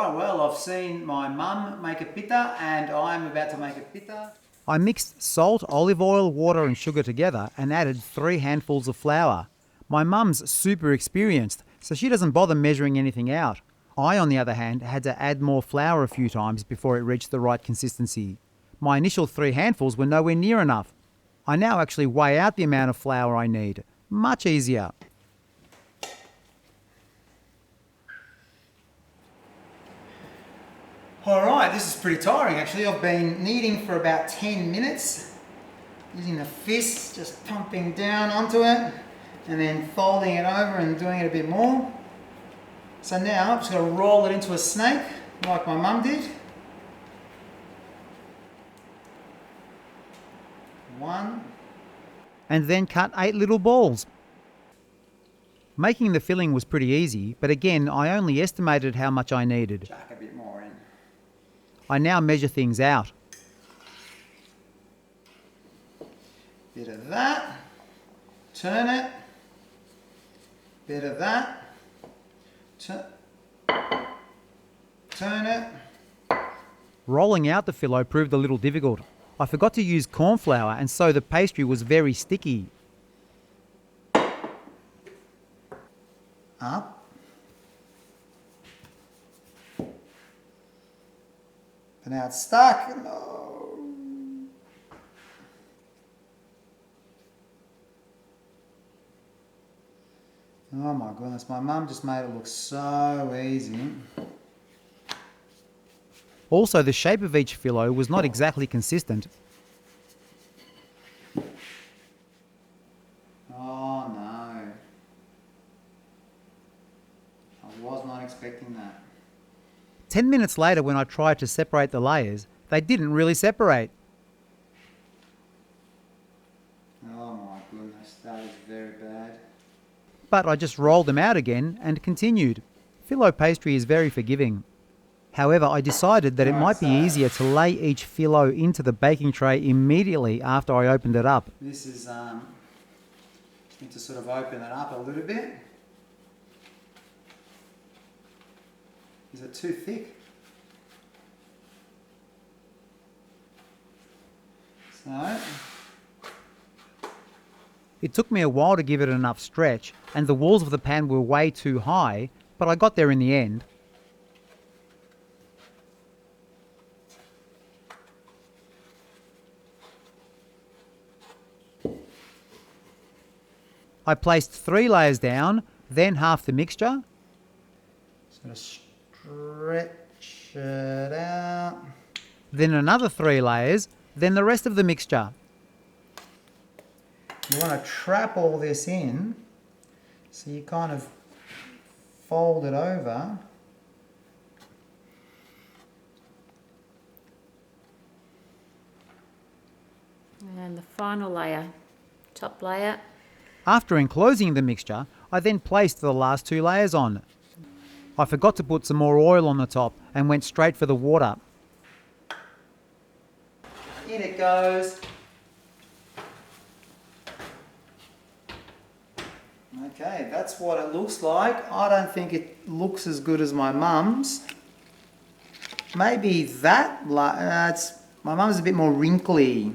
Alright, well, I've seen my mum make a pita and I'm about to make a pita. I mixed salt, olive oil, water and sugar together and added 3 handfuls of flour. My mum's super experienced, so she doesn't bother measuring anything out. I, on the other hand, had to add more flour a few times before it reached the right consistency. My initial 3 handfuls were nowhere near enough. I now actually weigh out the amount of flour I need. Much easier. Alright, this is pretty tiring actually. I've been kneading for about 10 minutes. Using the fist, just pumping down onto it and then folding it over and doing it a bit more. So now I'm just going to roll it into a snake like my mum did. 1. And then cut 8 little balls. Making the filling was pretty easy, but again, I only estimated how much I needed. Chuck a bit more in. I now measure things out. Bit of that. Turn it. Bit of that. Turn it. Rolling out the filo proved a little difficult. I forgot to use corn flour and so the pastry was very sticky. Up. But now it's stuck. No. Oh my goodness, my mum just made it look so easy. Also, the shape of each filo was not exactly consistent. Oh no. I was not expecting that. 10 minutes later, when I tried to separate the layers, they didn't really separate. Oh my goodness, that is very bad. But I just rolled them out again and continued. Filo pastry is very forgiving. However, I decided that it might be easier to lay each filo into the baking tray immediately after I opened it up. This is, need to sort of open it up a little bit. Is it too thick? So, It took me a while to give it enough stretch, and the walls of the pan were way too high, but I got there in the end. I placed 3 layers down, then half the mixture. sort of stretch it out. Then another 3 layers, then the rest of the mixture. You want to trap all this in, so you kind of fold it over. And the final layer, top layer. After enclosing the mixture, I then placed the last 2 layers on. I forgot to put some more oil on the top and went straight for the water. In it goes. Okay, that's what it looks like. I don't think it looks as good as my mum's. Maybe that, my mum's a bit more wrinkly.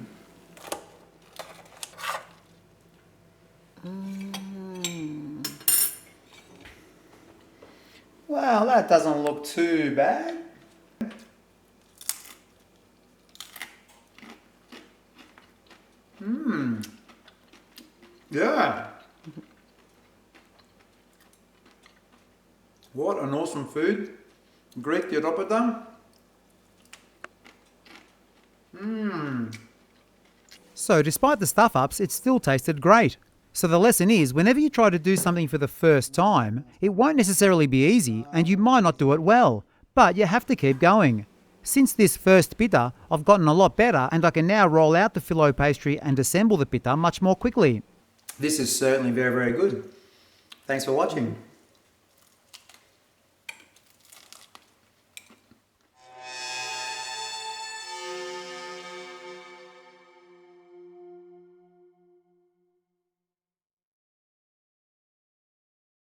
Well, that doesn't look too bad. Yeah. What an awesome food. Greek tiropita. So despite the stuff-ups, it still tasted great. So the lesson is, whenever you try to do something for the first time, it won't necessarily be easy and you might not do it well, but you have to keep going. Since this first pita, I've gotten a lot better and I can now roll out the filo pastry and assemble the pita much more quickly. This is certainly very, very good. Thanks for watching.